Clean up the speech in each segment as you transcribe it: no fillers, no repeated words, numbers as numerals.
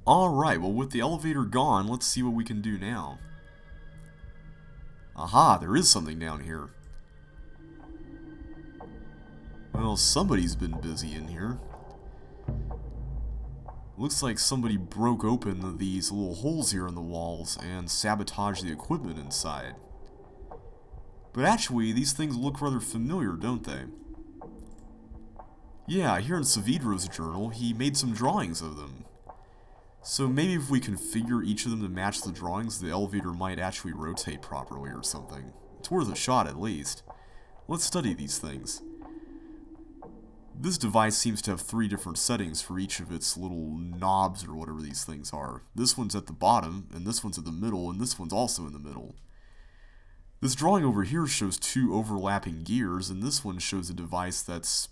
Alright, well with the elevator gone, let's see what we can do now. Aha, there is something down here. Well, somebody's been busy in here. Looks like somebody broke open these little holes here in the walls and sabotaged the equipment inside. But actually, these things look rather familiar, don't they? Yeah, here in Saavedro's journal, he made some drawings of them. So maybe if we configure each of them to match the drawings, the elevator might actually rotate properly or something. It's worth a shot at least. Let's study these things. This device seems to have 3 different settings for each of its little knobs or whatever these things are. This one's at the bottom, and this one's at the middle, and this one's also in the middle. This drawing over here shows 2 overlapping gears, and this one shows a device that's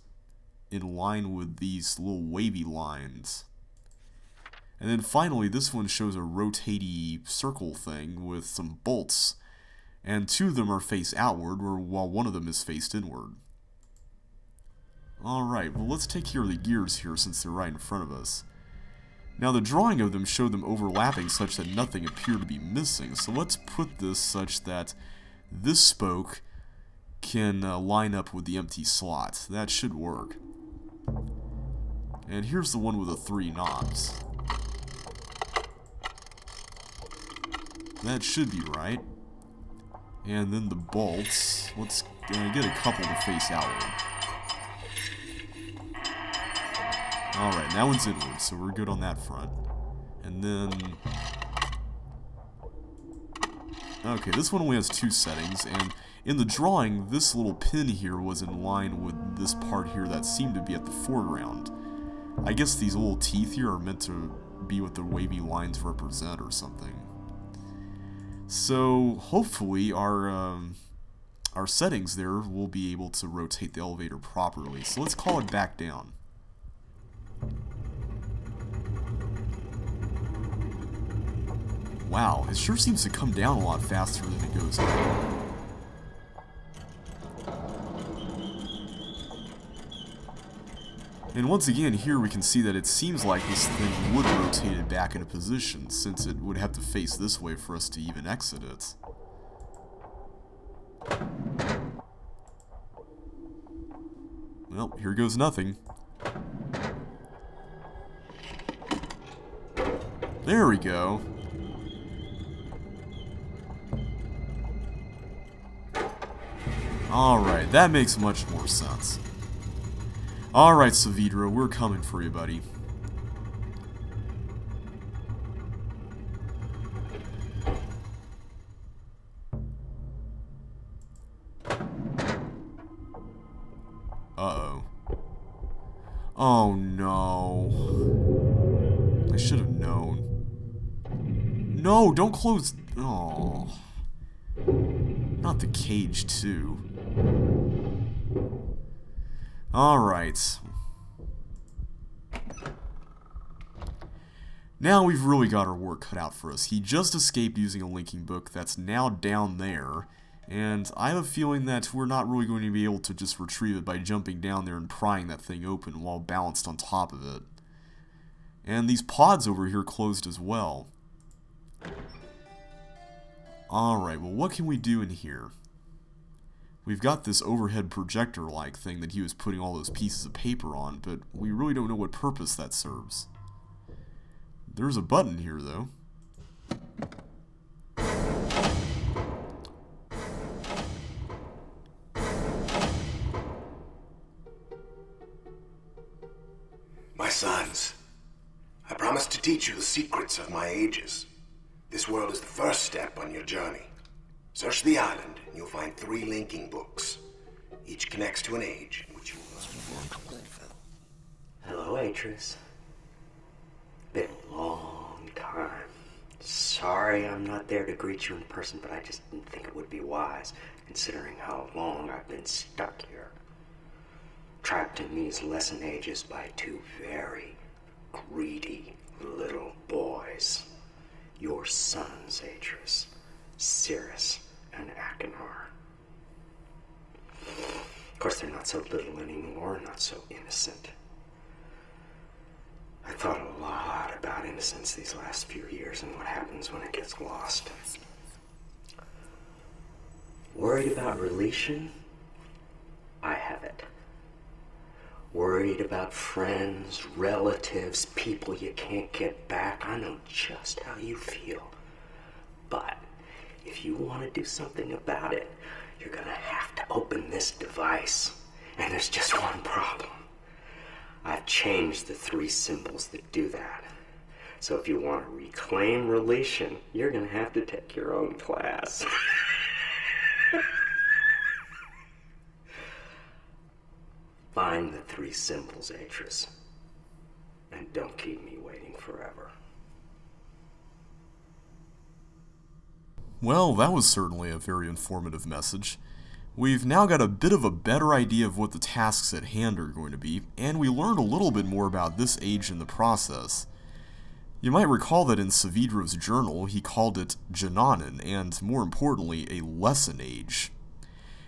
in line with these little wavy lines. And then finally, this one shows a rotatey circle thing with some bolts, and 2 of them are face outward, while 1 of them is faced inward. Alright, well let's take care of the gears here since they're right in front of us. Now the drawing of them showed them overlapping such that nothing appeared to be missing, so let's put this such that this spoke can line up with the empty slot. That should work. And here's the one with the 3 knobs. That should be right. And then the bolts. Let's get a couple to face outward. Alright, that one's inward, so we're good on that front. And then... okay, this one only has 2 settings, and in the drawing, this little pin here was in line with this part here that seemed to be at the foreground. I guess these little teeth here are meant to be what the wavy lines represent or something. So, hopefully, our settings there will be able to rotate the elevator properly. So let's call it back down. Wow, it sure seems to come down a lot faster than it goes up. And once again, here we can see that it seems like this thing would rotate it back into position, since it would have to face this way for us to even exit it. Well, here goes nothing. There we go. Alright, that makes much more sense. Alright, Saavedro, we're coming for you, buddy. Uh-oh. Oh, no. I should have known. No, don't close... oh. Not the cage, too. Alright. Now we've really got our work cut out for us. He just escaped using a linking book that's now down there, and I have a feeling that we're not really going to be able to just retrieve it by jumping down there and prying that thing open while balanced on top of it. And these pods over here closed as well. Alright, well what can we do in here? We've got this overhead projector-like thing that he was putting all those pieces of paper on, but we really don't know what purpose that serves. There's a button here, though. My sons, I promise to teach you the secrets of my ages. This world is the first step on your journey. Search the island, and you'll find 3 linking books. Each connects to an age in which you must work. Hello, Atrus. Been a long time. Sorry I'm not there to greet you in person, but I just didn't think it would be wise, considering how long I've been stuck here. Trapped in these lesson ages by 2 very greedy little boys. Your sons, Atrus. Cirrus and Achenar. Of course, they're not so little anymore, not so innocent. I thought a lot about innocence these last few years and what happens when it gets lost. Worried about relation? I have it. Worried about friends, relatives, people you can't get back. I know just how you feel. But if you want to do something about it, you're gonna have to open this device. And there's just one problem. I've changed the 3 symbols that do that. So if you want to reclaim relation, you're gonna have to take your own class. Find the 3 symbols, Atrus. And don't keep me waiting forever. Well, that was certainly a very informative message. We've now got a bit of a better idea of what the tasks at hand are going to be, and we learned a little bit more about this age in the process. You might recall that in Saavedro's journal, he called it Jananen, and more importantly, a lesson age.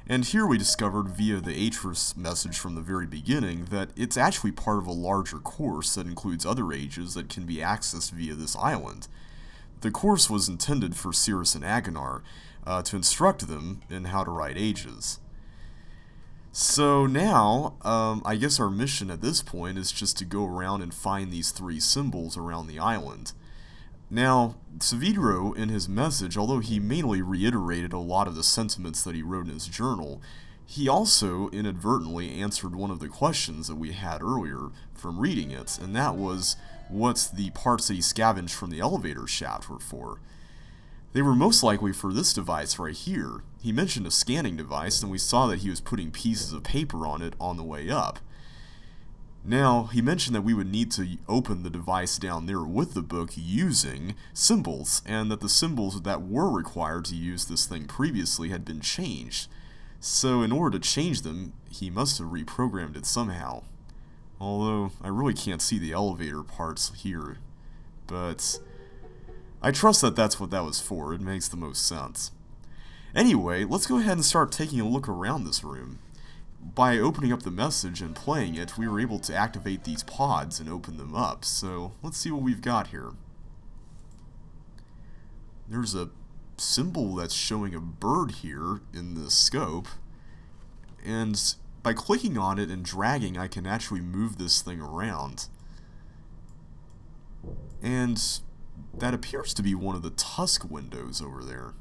And here we discovered via the Atrus message from the very beginning that it's actually part of a larger course that includes other ages that can be accessed via this island. The course was intended for Cirrus and Agonar to instruct them in how to write ages. So now, I guess our mission at this point is just to go around and find these 3 symbols around the island. Now, Saavedro, in his message, although he mainly reiterated a lot of the sentiments that he wrote in his journal, he also inadvertently answered one of the questions that we had earlier from reading it, and that was what the parts that he scavenged from the elevator shaft were for. They were most likely for this device right here. He mentioned a scanning device, and we saw that he was putting pieces of paper on it on the way up. Now, he mentioned that we would need to open the device down there with the book using symbols, and that the symbols that were required to use this thing previously had been changed. So in order to change them, he must have reprogrammed it somehow. Although, I really can't see the elevator parts here. But I trust that that's what that was for. It makes the most sense. Anyway, let's go ahead and start taking a look around this room. By opening up the message and playing it, we were able to activate these pods and open them up. So, let's see what we've got here. There's a symbol that's showing a bird here in the scope. And by clicking on it and dragging, I can actually move this thing around. And that appears to be one of the tusk windows over there.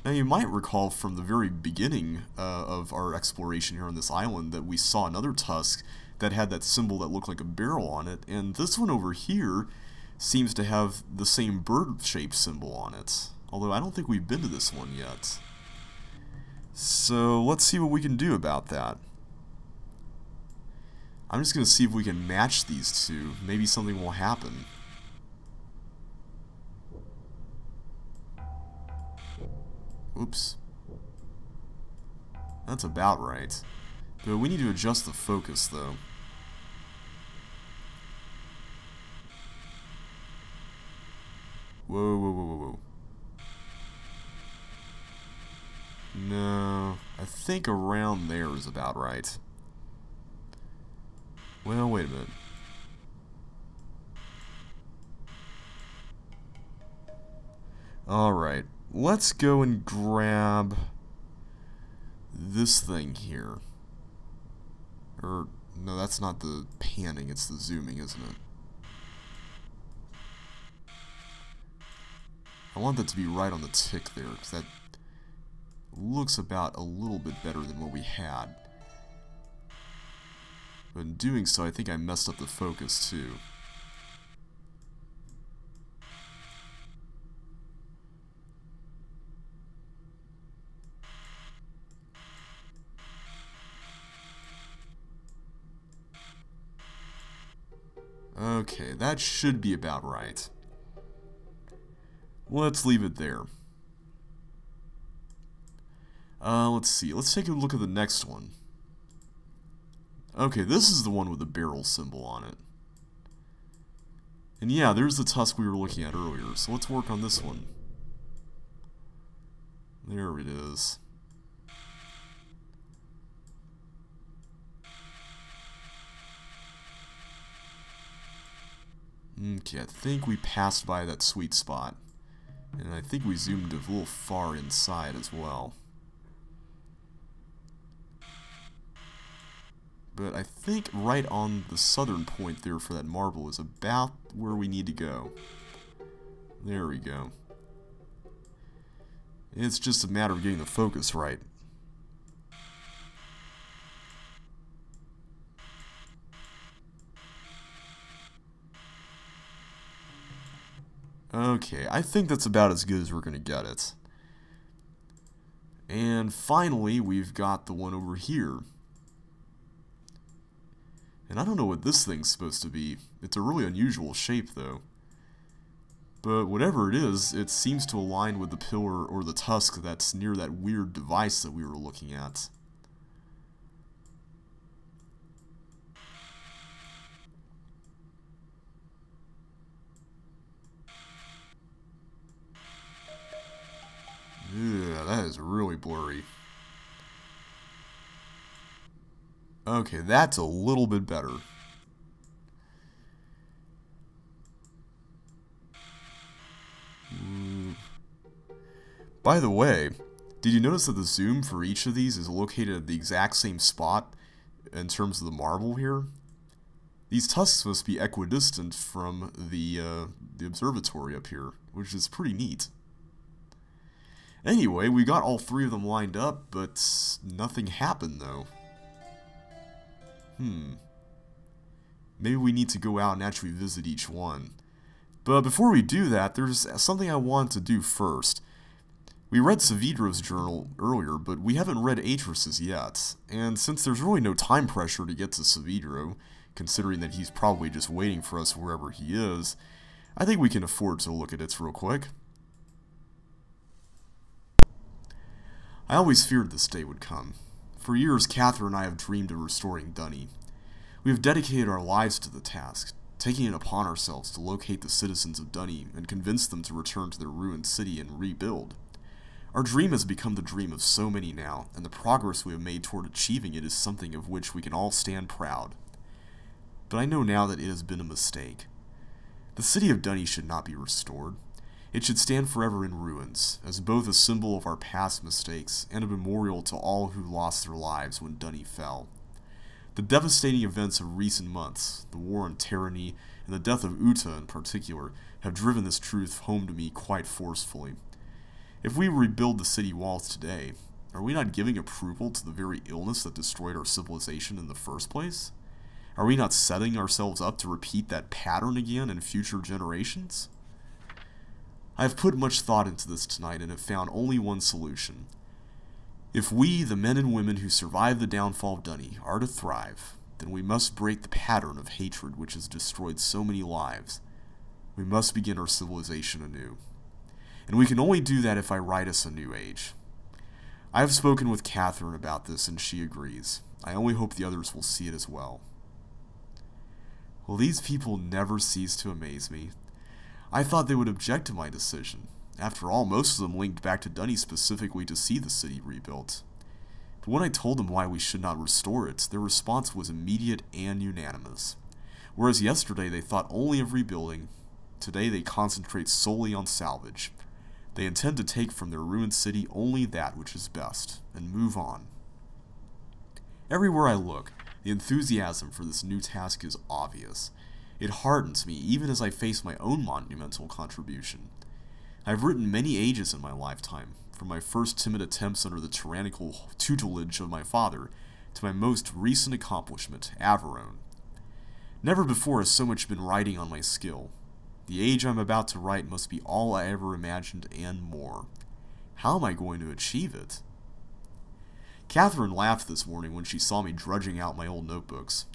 Now, you might recall from the very beginning of our exploration here on this island that we saw another tusk that had that symbol that looked like a barrel on it, and this one over here seems to have the same bird-shaped symbol on it, although I don't think we've been to this one yet. So, let's see what we can do about that. I'm just going to see if we can match these two. Maybe something will happen. Oops. That's about right. But we need to adjust the focus, though. Whoa, whoa, whoa, whoa, whoa. No, I think around there is about right. Well, wait a minute. Alright, let's go and grab this thing here. Or, no, that's not the panning, it's the zooming, isn't it? I want that to be right on the tick there, because that looks about a little bit better than what we had. But in doing so, I think I messed up the focus too. Okay, that should be about right. Let's leave it there. Let's see. Let's take a look at the next one. Okay, this is the one with the barrel symbol on it. And yeah, there's the tusk we were looking at earlier, so let's work on this one. There it is. Okay, I think we passed by that sweet spot. And I think we zoomed a little far inside as well. But I think right on the southern point there for that marble is about where we need to go. There we go. It's just a matter of getting the focus right. Okay, I think that's about as good as we're going to get it. And finally, we've got the one over here. And I don't know what this thing's supposed to be. It's a really unusual shape, though. But whatever it is, it seems to align with the pillar or the tusk that's near that weird device that we were looking at. Yeah, that is really blurry. Okay, that's a little bit better. By the way, did you notice that the zoom for each of these is located at the exact same spot in terms of the marble here? These tusks must be equidistant from the observatory up here, which is pretty neat. Anyway, we got all three of them lined up, but nothing happened though. Maybe we need to go out and actually visit each one. But before we do that, there's something I want to do first. We read Saavedro's journal earlier, but we haven't read Atrus's yet. And since there's really no time pressure to get to Saavedro, considering that he's probably just waiting for us wherever he is, I think we can afford to look at it real quick. I always feared this day would come. For years, Catherine and I have dreamed of restoring Dunny. We have dedicated our lives to the task, taking it upon ourselves to locate the citizens of Dunny and convince them to return to their ruined city and rebuild. Our dream has become the dream of so many now, and the progress we have made toward achieving it is something of which we can all stand proud. But I know now that it has been a mistake. The city of Dunny should not be restored. It should stand forever in ruins, as both a symbol of our past mistakes and a memorial to all who lost their lives when Dunny fell. The devastating events of recent months, the war on tyranny, and the death of Uta in particular, have driven this truth home to me quite forcefully. If we rebuild the city walls today, are we not giving approval to the very illness that destroyed our civilization in the first place? Are we not setting ourselves up to repeat that pattern again in future generations? I have put much thought into this tonight and have found only one solution. If we, the men and women who survived the downfall of Dunny, are to thrive, then we must break the pattern of hatred which has destroyed so many lives. We must begin our civilization anew. And we can only do that if I write us a new age. I have spoken with Catherine about this and she agrees. I only hope the others will see it as well. Well, these people never cease to amaze me. I thought they would object to my decision. After all, most of them linked back to Dunny specifically to see the city rebuilt. But when I told them why we should not restore it, their response was immediate and unanimous. Whereas yesterday they thought only of rebuilding, today they concentrate solely on salvage. They intend to take from their ruined city only that which is best, and move on. Everywhere I look, the enthusiasm for this new task is obvious. It hardens me even as I face my own monumental contribution. I have written many ages in my lifetime, from my first timid attempts under the tyrannical tutelage of my father, to my most recent accomplishment, Averone. Never before has so much been riding on my skill. The age I am about to write must be all I ever imagined and more. How am I going to achieve it? Catherine laughed this morning when she saw me drudging out my old notebooks.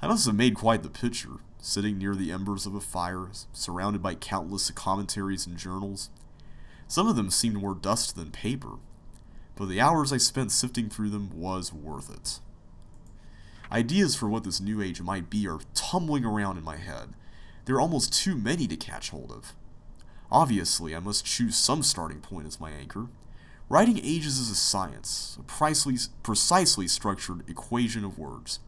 I must have made quite the picture, sitting near the embers of a fire, surrounded by countless commentaries and journals. Some of them seemed more dust than paper, but the hours I spent sifting through them was worth it. Ideas for what this new age might be are tumbling around in my head. There are almost too many to catch hold of. Obviously, I must choose some starting point as my anchor. Writing ages is a science, a precisely structured equation of words.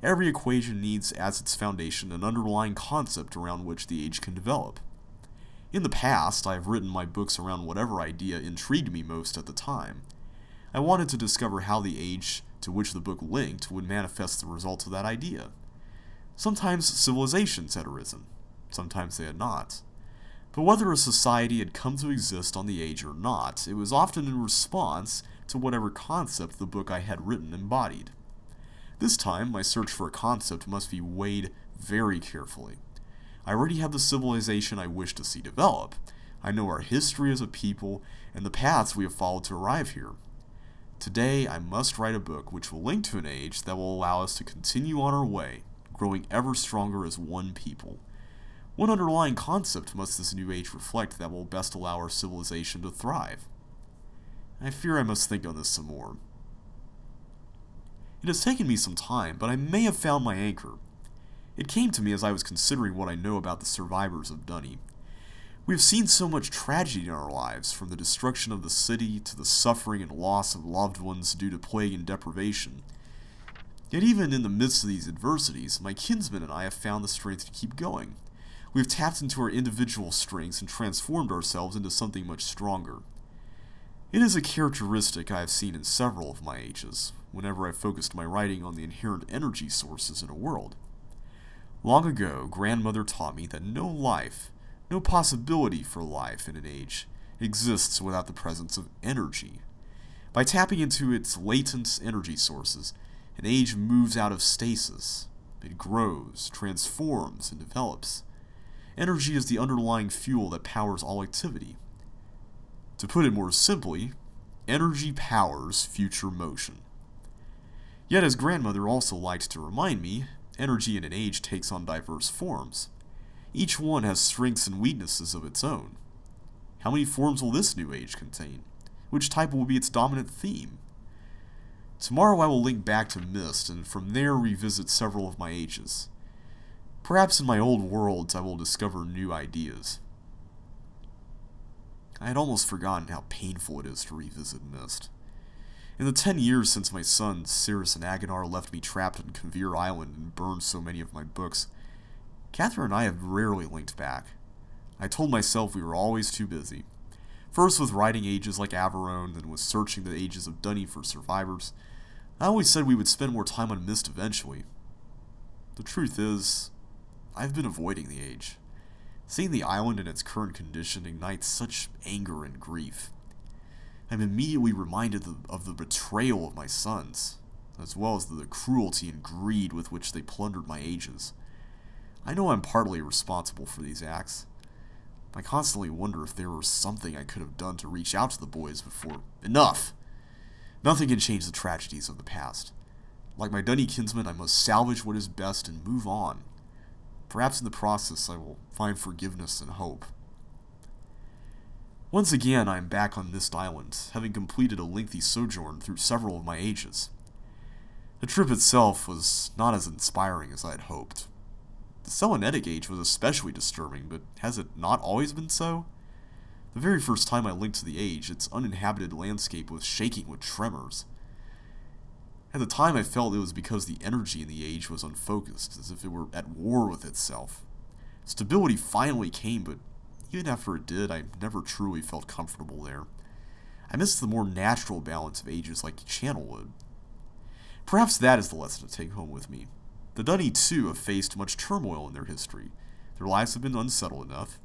Every equation needs as its foundation an underlying concept around which the age can develop. In the past, I have written my books around whatever idea intrigued me most at the time. I wanted to discover how the age to which the book linked would manifest the results of that idea. Sometimes civilizations had arisen, sometimes they had not. But whether a society had come to exist on the age or not, it was often in response to whatever concept the book I had written embodied. This time, my search for a concept must be weighed very carefully. I already have the civilization I wish to see develop. I know our history as a people and the paths we have followed to arrive here. Today, I must write a book which will link to an age that will allow us to continue on our way, growing ever stronger as one people. What underlying concept must this new age reflect that will best allow our civilization to thrive? I fear I must think on this some more. It has taken me some time, but I may have found my anchor. It came to me as I was considering what I know about the survivors of Dunny. We have seen so much tragedy in our lives, from the destruction of the city to the suffering and loss of loved ones due to plague and deprivation. Yet even in the midst of these adversities, my kinsmen and I have found the strength to keep going. We have tapped into our individual strengths and transformed ourselves into something much stronger. It is a characteristic I have seen in several of my ages, whenever I focused my writing on the inherent energy sources in a world. Long ago, grandmother taught me that no life, no possibility for life in an age, exists without the presence of energy. By tapping into its latent energy sources, an age moves out of stasis. It grows, transforms, and develops. Energy is the underlying fuel that powers all activity. To put it more simply, energy powers future motion. Yet, as grandmother also liked to remind me, energy in an age takes on diverse forms. Each one has strengths and weaknesses of its own. How many forms will this new age contain? Which type will be its dominant theme? Tomorrow I will link back to Myst, and from there revisit several of my ages. Perhaps in my old worlds I will discover new ideas. I had almost forgotten how painful it is to revisit Myst. In the 10 years since my sons, Cirrus and Aganar, left me trapped on Kavir Island and burned so many of my books, Catherine and I have rarely linked back. I told myself we were always too busy. First with writing ages like Averone, then with searching the ages of Dunny for survivors. I always said we would spend more time on Myst eventually. The truth is, I've been avoiding the age. Seeing the island in its current condition ignites such anger and grief. I'm immediately reminded of the betrayal of my sons, as well as the cruelty and greed with which they plundered my ages. I know I'm partly responsible for these acts. I constantly wonder if there was something I could have done to reach out to the boys before. Enough! Nothing can change the tragedies of the past. Like my Dunny kinsmen, I must salvage what is best and move on. Perhaps in the process I will find forgiveness and hope. Once again, I am back on Myst Island, having completed a lengthy sojourn through several of my ages. The trip itself was not as inspiring as I had hoped. The Selenetic age was especially disturbing, but has it not always been so? The very first time I linked to the age, its uninhabited landscape was shaking with tremors. At the time I felt it was because the energy in the age was unfocused, as if it were at war with itself. Stability finally came, but even after it did, I never truly felt comfortable there. I missed the more natural balance of ages like Channelwood. Perhaps that is the lesson to take home with me. The Dunny, too, have faced much turmoil in their history. Their lives have been unsettled enough.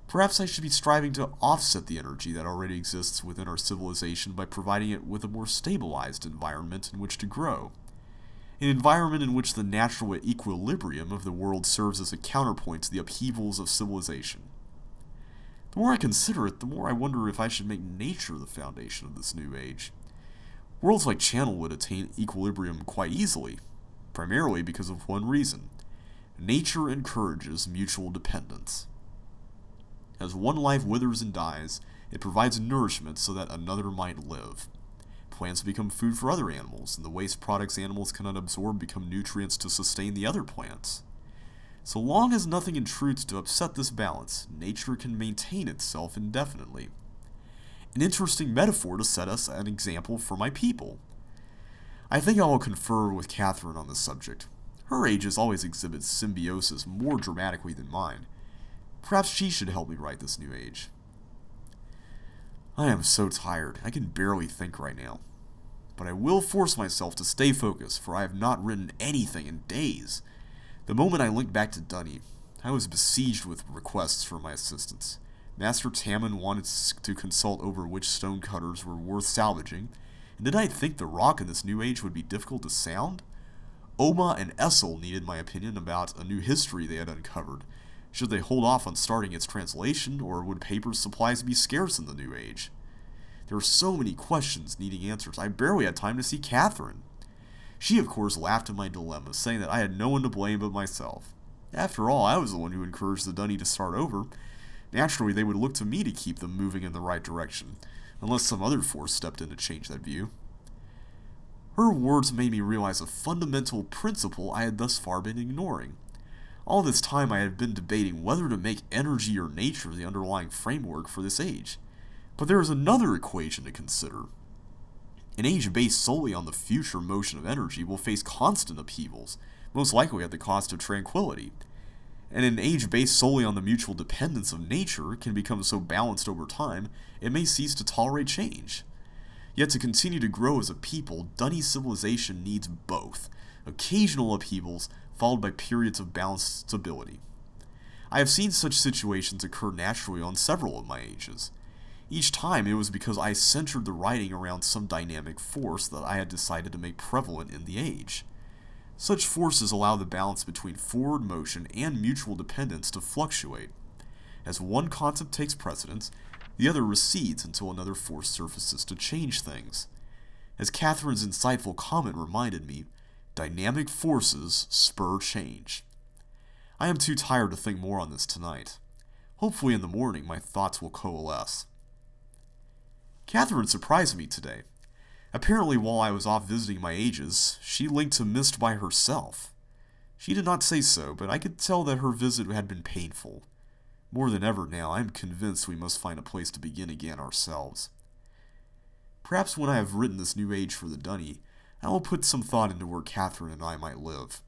Perhaps I should be striving to offset the energy that already exists within our civilization by providing it with a more stabilized environment in which to grow. An environment in which the natural equilibrium of the world serves as a counterpoint to the upheavals of civilization. The more I consider it, the more I wonder if I should make nature the foundation of this new age. Worlds like Channelwood attain equilibrium quite easily, primarily because of one reason. Nature encourages mutual dependence. As one life withers and dies, it provides nourishment so that another might live. Plants become food for other animals, and the waste products animals cannot absorb become nutrients to sustain the other plants. So long as nothing intrudes to upset this balance, nature can maintain itself indefinitely. An interesting metaphor to set us an example for my people. I think I will confer with Catherine on this subject. Her ages always exhibit symbiosis more dramatically than mine. Perhaps she should help me write this new age. I am so tired, I can barely think right now. But I will force myself to stay focused, for I have not written anything in days. The moment I linked back to Dunny, I was besieged with requests for my assistance. Master Tamman wanted to consult over which stonecutters were worth salvaging, and did I think the rock in this new age would be difficult to sound? Oma and Essel needed my opinion about a new history they had uncovered. Should they hold off on starting its translation, or would paper supplies be scarce in the new age? There were so many questions needing answers, I barely had time to see Catherine. She, of course, laughed at my dilemma, saying that I had no one to blame but myself. After all, I was the one who encouraged the Dunny to start over. Naturally, they would look to me to keep them moving in the right direction, unless some other force stepped in to change that view. Her words made me realize a fundamental principle I had thus far been ignoring. All this time I had been debating whether to make energy or nature the underlying framework for this age. But there is another equation to consider. An age based solely on the future motion of energy will face constant upheavals, most likely at the cost of tranquility. And an age based solely on the mutual dependence of nature can become so balanced over time, it may cease to tolerate change. Yet to continue to grow as a people, Dunny civilization needs both, occasional upheavals followed by periods of balanced stability. I have seen such situations occur naturally on several of my ages. Each time it was because I centered the writing around some dynamic force that I had decided to make prevalent in the age. Such forces allow the balance between forward motion and mutual dependence to fluctuate. As one concept takes precedence, the other recedes until another force surfaces to change things. As Catherine's insightful comment reminded me, dynamic forces spur change. I am too tired to think more on this tonight. Hopefully in the morning my thoughts will coalesce. Catherine surprised me today. Apparently while I was off visiting my ages, she linked to Myst by herself. She did not say so, but I could tell that her visit had been painful. More than ever now, I am convinced we must find a place to begin again ourselves. Perhaps when I have written this new age for the Dunny, I will put some thought into where Catherine and I might live.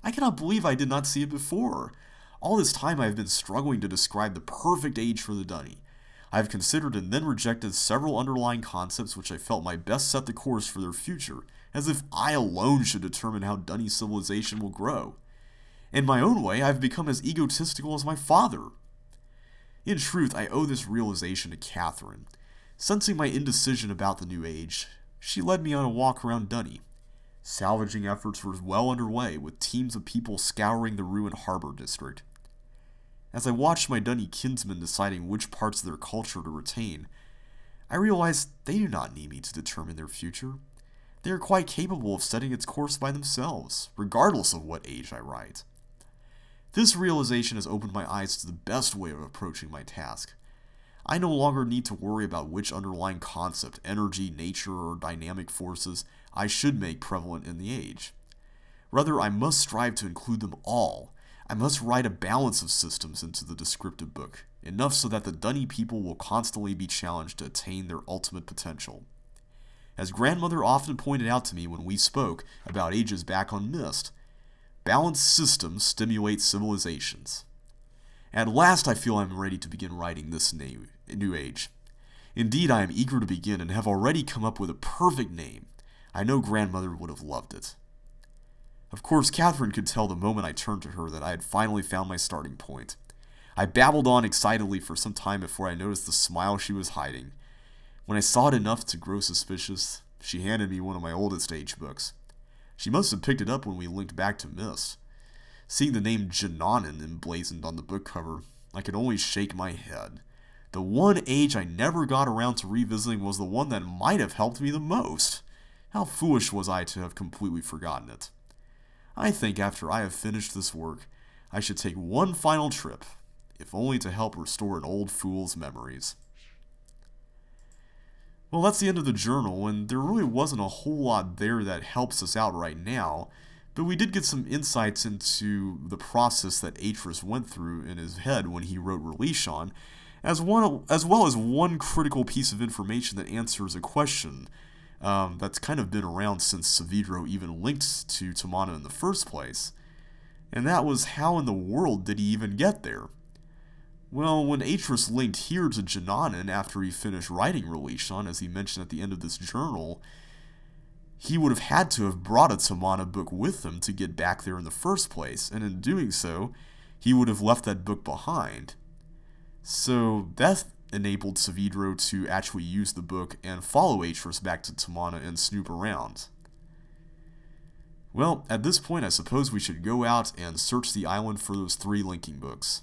I cannot believe I did not see it before. All this time I have been struggling to describe the perfect age for the Dunny. I have considered and then rejected several underlying concepts which I felt might best set the course for their future, as if I alone should determine how Dunny civilization will grow. In my own way, I have become as egotistical as my father. In truth, I owe this realization to Catherine. Sensing my indecision about the new age, she led me on a walk around Dunny. Salvaging efforts were well underway, with teams of people scouring the ruined harbor district. As I watched my Dunny kinsmen deciding which parts of their culture to retain, I realized they do not need me to determine their future. They are quite capable of setting its course by themselves, regardless of what age I write. This realization has opened my eyes to the best way of approaching my task. I no longer need to worry about which underlying concept, energy, nature, or dynamic forces I should make prevalent in the age. Rather, I must strive to include them all. I must write a balance of systems into the descriptive book, enough so that the Dunny people will constantly be challenged to attain their ultimate potential. As grandmother often pointed out to me when we spoke about ages back on Myst, balanced systems stimulate civilizations. At last I feel I am ready to begin writing this new age. Indeed, I am eager to begin and have already come up with a perfect name. I know grandmother would have loved it. Of course, Catherine could tell the moment I turned to her that I had finally found my starting point. I babbled on excitedly for some time before I noticed the smile she was hiding. When I saw it enough to grow suspicious, she handed me one of my oldest age books. She must have picked it up when we linked back to Myst. Seeing the name Jananen emblazoned on the book cover, I could only shake my head. The one age I never got around to revisiting was the one that might have helped me the most. How foolish was I to have completely forgotten it. I think after I have finished this work, I should take one final trip, if only to help restore an old fool's memories. Well, that's the end of the journal, and there really wasn't a whole lot there that helps us out right now, but we did get some insights into the process that Atrus went through in his head when he wrote Relishon, as well as one critical piece of information that answers a question that's kind of been around since Saavedro even linked to Tamana in the first place. And that was, how in the world did he even get there? Well, when Atrus linked here to Jananan after he finished writing Relation, as he mentioned at the end of this journal, he would have had to have brought a Tamana book with him to get back there in the first place, and in doing so, he would have left that book behind. So that enabled Saavedro to actually use the book and follow Atrus back to Tamana and snoop around. Well, at this point I suppose we should go out and search the island for those 3 linking books.